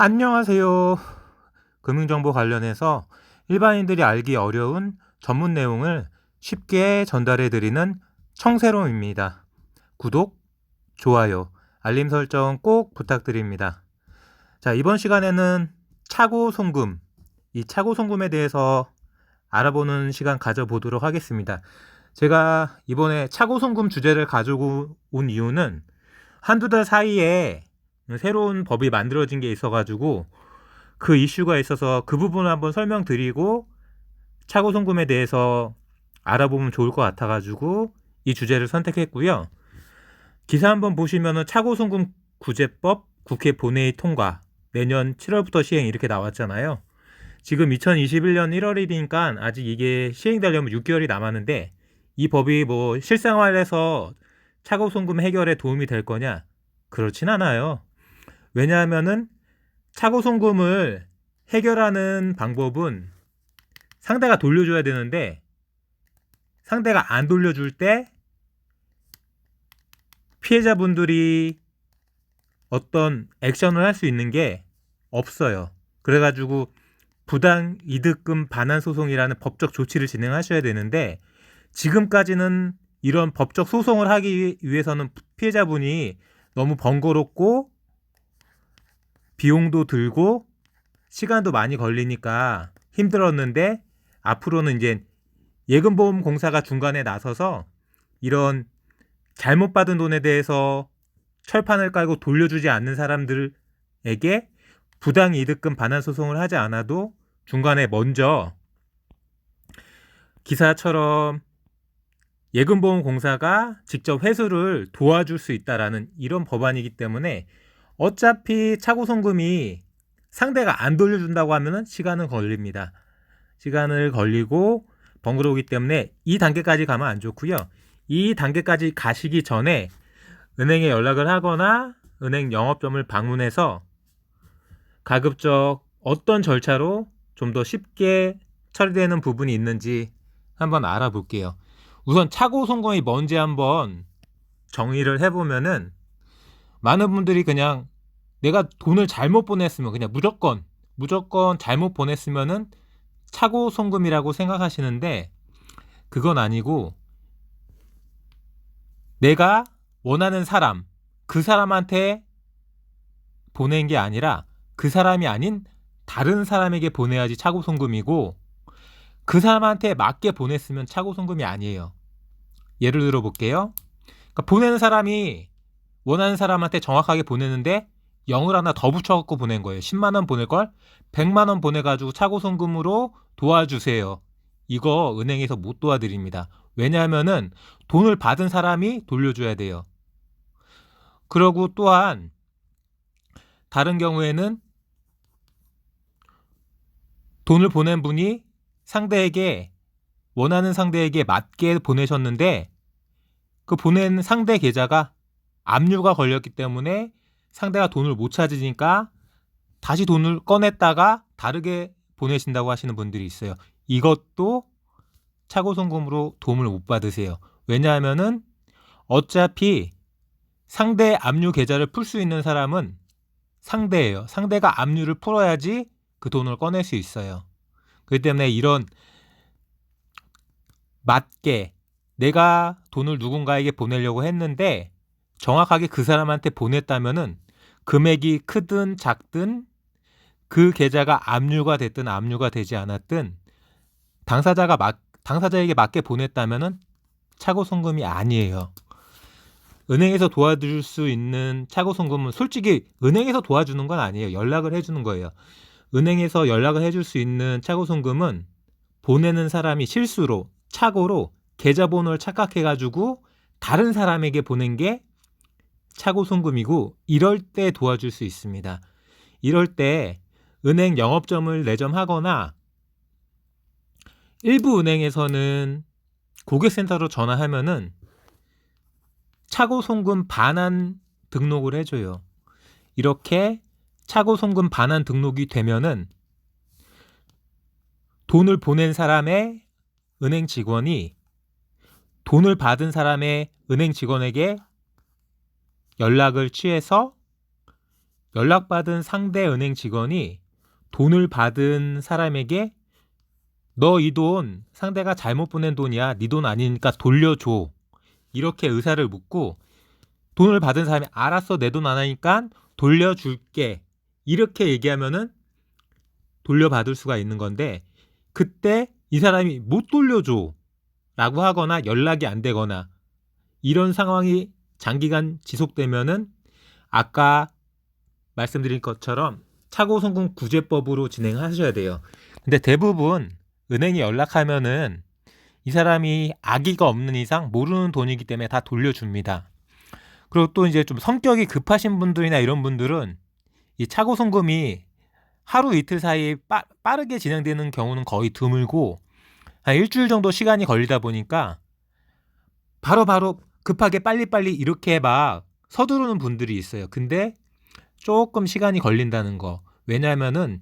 안녕하세요. 금융정보 관련해서 일반인들이 알기 어려운 전문 내용을 쉽게 전달해 드리는 청새롬입니다. 구독, 좋아요, 알림 설정 꼭 부탁드립니다. 자, 이번 시간에는 차고 송금, 이 차고 송금에 대해서 알아보는 시간 가져보도록 하겠습니다. 제가 이번에 차고 송금 주제를 가지고 온 이유는 한두 달 사이에 새로운 법이 만들어진 게 있어가지고 그 이슈가 있어서 그 부분을 한번 설명드리고 차고 송금에 대해서 알아보면 좋을 것 같아가지고 이 주제를 선택했고요. 기사 한번 보시면은 차고 송금 구제법 국회 본회의 통과 내년 7월부터 시행 이렇게 나왔잖아요. 지금 2021년 1월이니까 아직 이게 시행되려면 6개월이 남았는데 이 법이 뭐 실생활에서 차고 송금 해결에 도움이 될 거냐? 그렇진 않아요. 왜냐하면은 차고 송금을 해결하는 방법은 상대가 돌려줘야 되는데 상대가 안 돌려줄 때 피해자분들이 어떤 액션을 할 수 있는 게 없어요. 그래가지고 부당 이득금 반환 소송이라는 법적 조치를 진행하셔야 되는데 지금까지는 이런 법적 소송을 하기 위해서는 피해자분이 너무 번거롭고 비용도 들고 시간도 많이 걸리니까 힘들었는데 앞으로는 이제 예금보험공사가 중간에 나서서 이런 잘못 받은 돈에 대해서 철판을 깔고 돌려주지 않는 사람들에게 부당이득금 반환 소송을 하지 않아도 중간에 먼저 기사처럼 예금보험공사가 직접 회수를 도와줄 수 있다라는 이런 법안이기 때문에 어차피 차고 송금이 상대가 안 돌려준다고 하면은 시간은 걸립니다. 시간을 걸리고 번거로우기 때문에 이 단계까지 가면 안 좋고요. 이 단계까지 가시기 전에 은행에 연락을 하거나 은행 영업점을 방문해서 가급적 어떤 절차로 좀 더 쉽게 처리되는 부분이 있는지 한번 알아볼게요. 우선 차고 송금이 뭔지 한번 정의를 해보면은 많은 분들이 그냥 내가 돈을 잘못 보냈으면 그냥 무조건 잘못 보냈으면은 차고 송금이라고 생각하시는데 그건 아니고 내가 원하는 사람, 그 사람한테 보낸 게 아니라 그 사람이 아닌 다른 사람에게 보내야지 차고 송금이고 그 사람한테 맞게 보냈으면 차고 송금이 아니에요. 예를 들어 볼게요. 그러니까 보내는 사람이 원하는 사람한테 정확하게 보내는데 0을 하나 더 붙여갖고 보낸 거예요. 10만원 보낼걸 100만원 보내가지고 차고 송금으로 도와주세요. 이거 은행에서 못 도와드립니다. 왜냐하면은 돈을 받은 사람이 돌려줘야 돼요. 그리고 또한 다른 경우에는 돈을 보낸 분이 원하는 상대에게 맞게 보내셨는데 그 보낸 상대 계좌가 압류가 걸렸기 때문에 상대가 돈을 못 찾으니까 다시 돈을 꺼냈다가 다르게 보내신다고 하시는 분들이 있어요. 이것도 차고 송금으로 도움을 못 받으세요. 왜냐하면은 어차피 상대 압류 계좌를 풀 수 있는 사람은 상대예요. 상대가 압류를 풀어야지 그 돈을 꺼낼 수 있어요. 그렇기 때문에 이런 맞게 내가 돈을 누군가에게 보내려고 했는데 정확하게 그 사람한테 보냈다면은 금액이 크든 작든 그 계좌가 압류가 됐든 압류가 되지 않았든 당사자에게 맞게 보냈다면은 차고 송금이 아니에요. 은행에서 도와줄 수 있는 차고 송금은 솔직히 은행에서 도와주는 건 아니에요. 연락을 해주는 거예요. 은행에서 연락을 해줄 수 있는 차고 송금은 보내는 사람이 실수로 착오로 계좌번호를 착각해가지고 다른 사람에게 보낸 게 차고 송금이고 이럴 때 도와줄 수 있습니다. 이럴 때 은행 영업점을 내점하거나 일부 은행에서는 고객센터로 전화하면은 차고 송금 반환 등록을 해줘요. 이렇게 차고 송금 반환 등록이 되면은 돈을 보낸 사람의 은행 직원이 돈을 받은 사람의 은행 직원에게 연락을 취해서 연락받은 상대 은행 직원이 돈을 받은 사람에게 너 이 돈 상대가 잘못 보낸 돈이야. 네 돈 아니니까 돌려줘. 이렇게 의사를 묻고 돈을 받은 사람이 알았어. 내 돈 안 하니까 돌려줄게. 이렇게 얘기하면은 돌려받을 수가 있는 건데 그때 이 사람이 못 돌려줘 라고 하거나 연락이 안 되거나 이런 상황이 장기간 지속되면은 아까 말씀드린 것처럼 차고송금 구제법으로 진행하셔야 돼요. 근데 대부분 은행에 연락하면은 이 사람이 악의가 없는 이상 모르는 돈이기 때문에 다 돌려줍니다. 그리고 또 이제 좀 성격이 급하신 분들이나 이런 분들은 이 차고송금이 하루 이틀 사이에 빠르게 진행되는 경우는 거의 드물고 한 일주일 정도 시간이 걸리다 보니까 바로바로 급하게 빨리빨리 이렇게 막 서두르는 분들이 있어요. 근데 조금 시간이 걸린다는 거. 왜냐하면은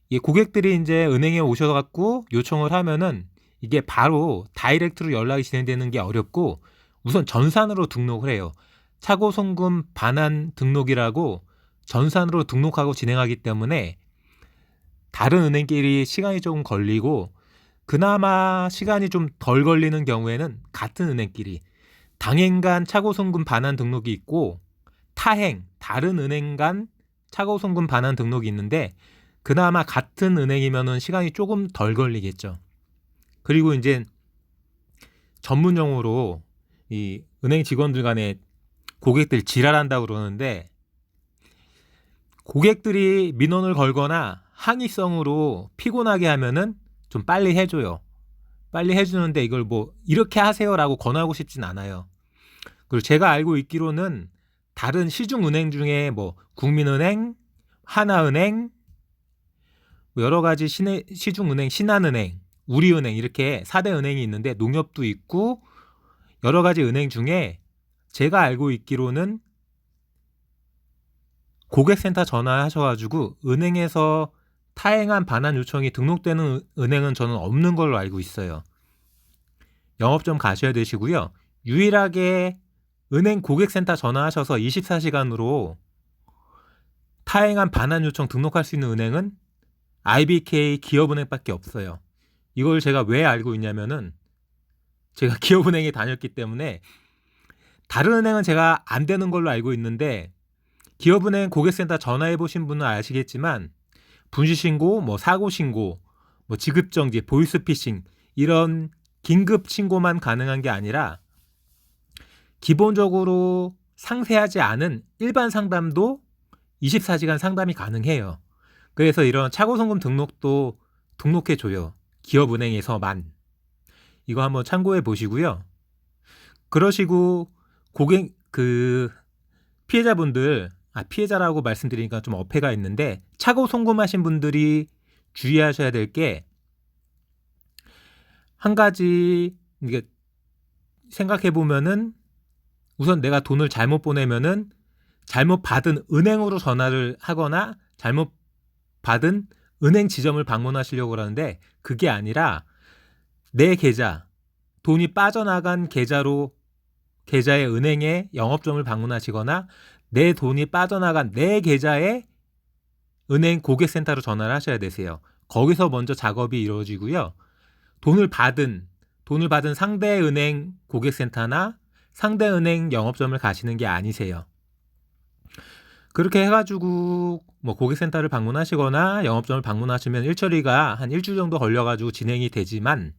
이 고객들이 이제 은행에 오셔서 갖고 요청을 하면은 이게 바로 다이렉트로 연락이 진행되는 게 어렵고 우선 전산으로 등록을 해요. 차고송금 반환 등록이라고 전산으로 등록하고 진행하기 때문에 다른 은행끼리 시간이 조금 걸리고 그나마 시간이 좀 덜 걸리는 경우에는 같은 은행끼리 당행 간 차고송금 반환 등록이 있고 타행, 다른 은행 간 차고송금 반환 등록이 있는데 그나마 같은 은행이면은 시간이 조금 덜 걸리겠죠. 그리고 이제 전문 용어로 이 은행 직원들 간에 고객들 지랄한다고 그러는데 고객들이 민원을 걸거나 항의성으로 피곤하게 하면은 좀 빨리 해줘요. 빨리 해주는데 이걸 뭐 이렇게 하세요라고 권하고 싶진 않아요. 그리고 제가 알고 있기로는 다른 시중은행 중에 뭐 국민은행, 하나은행, 여러 가지 시중은행, 신한은행, 우리은행 이렇게 4대 은행이 있는데 농협도 있고 여러 가지 은행 중에 제가 알고 있기로는 고객센터 전화하셔가지고 은행에서 타행한 반환 요청이 등록되는 은행은 저는 없는 걸로 알고 있어요. 영업점 가셔야 되시고요. 유일하게 은행 고객센터 전화하셔서 24시간으로 타행한 반환 요청 등록할 수 있는 은행은 IBK 기업은행밖에 없어요. 이걸 제가 왜 알고 있냐면은 제가 기업은행에 다녔기 때문에 다른 은행은 제가 안 되는 걸로 알고 있는데 기업은행 고객센터 전화해 보신 분은 아시겠지만 분실신고, 뭐 사고신고, 뭐 지급정지, 보이스피싱 이런 긴급 신고만 가능한 게 아니라 기본적으로 상세하지 않은 일반 상담도 24시간 상담이 가능해요. 그래서 이런 차고송금 등록도 등록해줘요. 기업은행에서만. 이거 한번 참고해 보시고요. 그러시고 고객 피해자분들 피해자라고 말씀드리니까 좀 어폐가 있는데 차고송금하신 분들이 주의하셔야 될 게 한 가지 이게 생각해 보면은 우선 내가 돈을 잘못 보내면은 잘못 받은 은행으로 전화를 하거나 잘못 받은 은행 지점을 방문하시려고 그러는데 그게 아니라 내 계좌, 돈이 빠져나간 계좌의 은행에 영업점을 방문하시거나 내 돈이 빠져나간 내 계좌에 은행 고객센터로 전화를 하셔야 되세요. 거기서 먼저 작업이 이루어지고요. 돈을 받은 상대 은행 고객센터나 상대 은행 영업점을 가시는 게 아니세요. 그렇게 해가지고 뭐 고객센터를 방문하시거나 영업점을 방문하시면 일처리가 한 일주일 정도 걸려가지고 진행이 되지만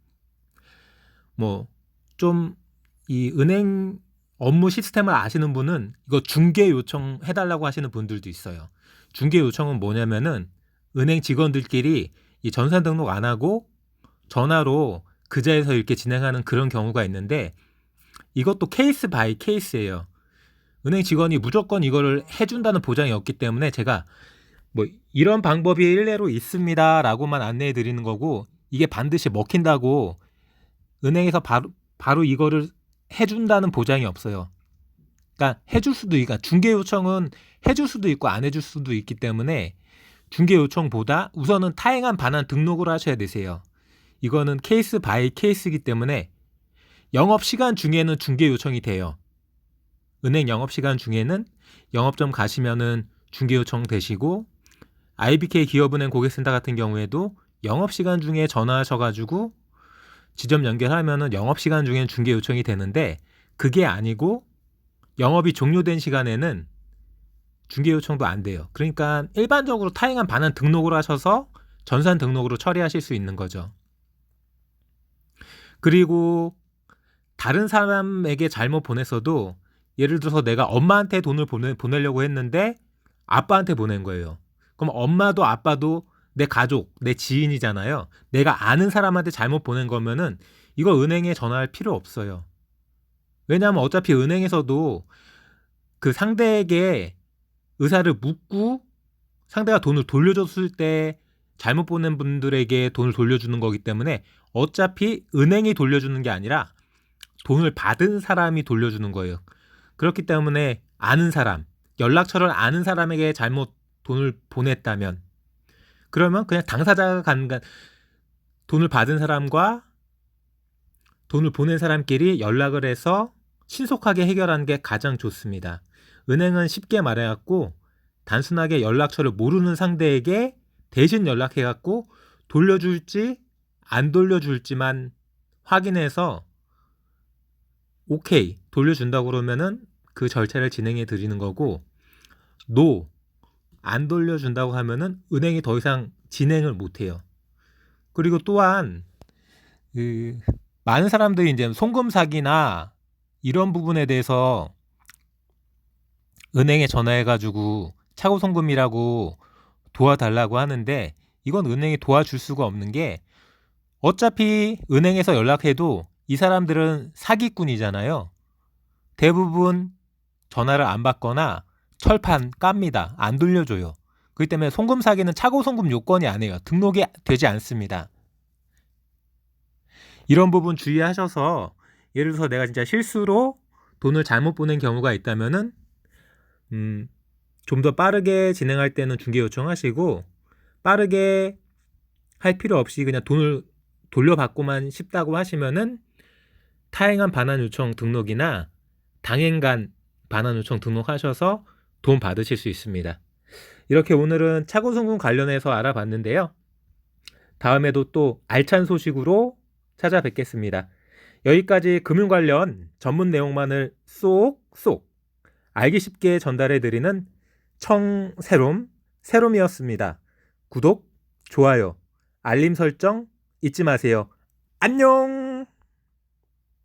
뭐 좀 이 은행 업무 시스템을 아시는 분은 이거 중개 요청 해달라고 하시는 분들도 있어요. 중개 요청은 뭐냐면은 은행 직원들끼리 이 전산 등록 안 하고 전화로 그자에서 이렇게 진행하는 그런 경우가 있는데 이것도 케이스 바이 케이스예요. 은행 직원이 무조건 이거를 해준다는 보장이 없기 때문에 제가 뭐 이런 방법이 일례로 있습니다 라고만 안내해 드리는 거고 이게 반드시 먹힌다고 은행에서 바로 이거를 해준다는 보장이 없어요. 그러니까 해줄 수도 있고 중개 요청은 해줄 수도 있고 안 해줄 수도 있기 때문에 중개 요청보다 우선은 타행한 반환 등록을 하셔야 되세요. 이거는 케이스 바이 케이스이기 때문에 영업시간 중에는 중개 요청이 돼요. 은행 영업시간 중에는 영업점 가시면은 중개 요청 되시고, IBK 기업은행 고객센터 같은 경우에도 영업시간 중에 전화하셔가지고 지점 연결하면은 영업시간 중엔 중개 요청이 되는데, 그게 아니고 영업이 종료된 시간에는 중개 요청도 안 돼요. 그러니까 일반적으로 타행한 반환 등록을 하셔서 전산 등록으로 처리하실 수 있는 거죠. 그리고 다른 사람에게 잘못 보냈어도, 예를 들어서 내가 엄마한테 돈을 보내려고 했는데 아빠한테 보낸 거예요. 그럼 엄마도 아빠도 내 가족, 내 지인이잖아요. 내가 아는 사람한테 잘못 보낸 거면은 이거 은행에 전화할 필요 없어요. 왜냐하면 어차피 은행에서도 그 상대에게 의사를 묻고 상대가 돈을 돌려줬을 때 잘못 보낸 분들에게 돈을 돌려주는 거기 때문에 어차피 은행이 돌려주는 게 아니라 돈을 받은 사람이 돌려주는 거예요. 그렇기 때문에 아는 사람, 연락처를 아는 사람에게 잘못 돈을 보냈다면, 그러면 그냥 당사자가 돈을 받은 사람과 돈을 보낸 사람끼리 연락을 해서 신속하게 해결하는 게 가장 좋습니다. 은행은 쉽게 말해갖고 단순하게 연락처를 모르는 상대에게 대신 연락해갖고 돌려줄지 안 돌려줄지만 확인해서 오케이 돌려준다고 그러면은 그 절차를 진행해 드리는 거고, 노 안 돌려준다고 하면은 은행이 더 이상 진행을 못 해요. 그리고 또한 많은 사람들이 이제 송금 사기나 이런 부분에 대해서 은행에 전화해가지고 차고 송금이라고 도와달라고 하는데, 이건 은행이 도와줄 수가 없는 게, 어차피 은행에서 연락해도 이 사람들은 사기꾼이잖아요. 대부분 전화를 안 받거나 철판 깝니다. 안 돌려줘요. 그렇기 때문에 송금 사기는 차고 송금 요건이 아니에요. 등록이 되지 않습니다. 이런 부분 주의하셔서, 예를 들어서 내가 진짜 실수로 돈을 잘못 보낸 경우가 있다면은 좀 더 빠르게 진행할 때는 중개 요청하시고, 빠르게 할 필요 없이 그냥 돈을 돌려받고만 싶다고 하시면은 타행한 반환 요청 등록이나 당행간 반환 요청 등록하셔서 돈 받으실 수 있습니다. 이렇게 오늘은 차고 송금 관련해서 알아봤는데요. 다음에도 또 알찬 소식으로 찾아뵙겠습니다. 여기까지 금융 관련 전문 내용만을 쏙쏙 알기 쉽게 전달해드리는 세롬이었습니다. 구독, 좋아요, 알림 설정 잊지 마세요. 안녕!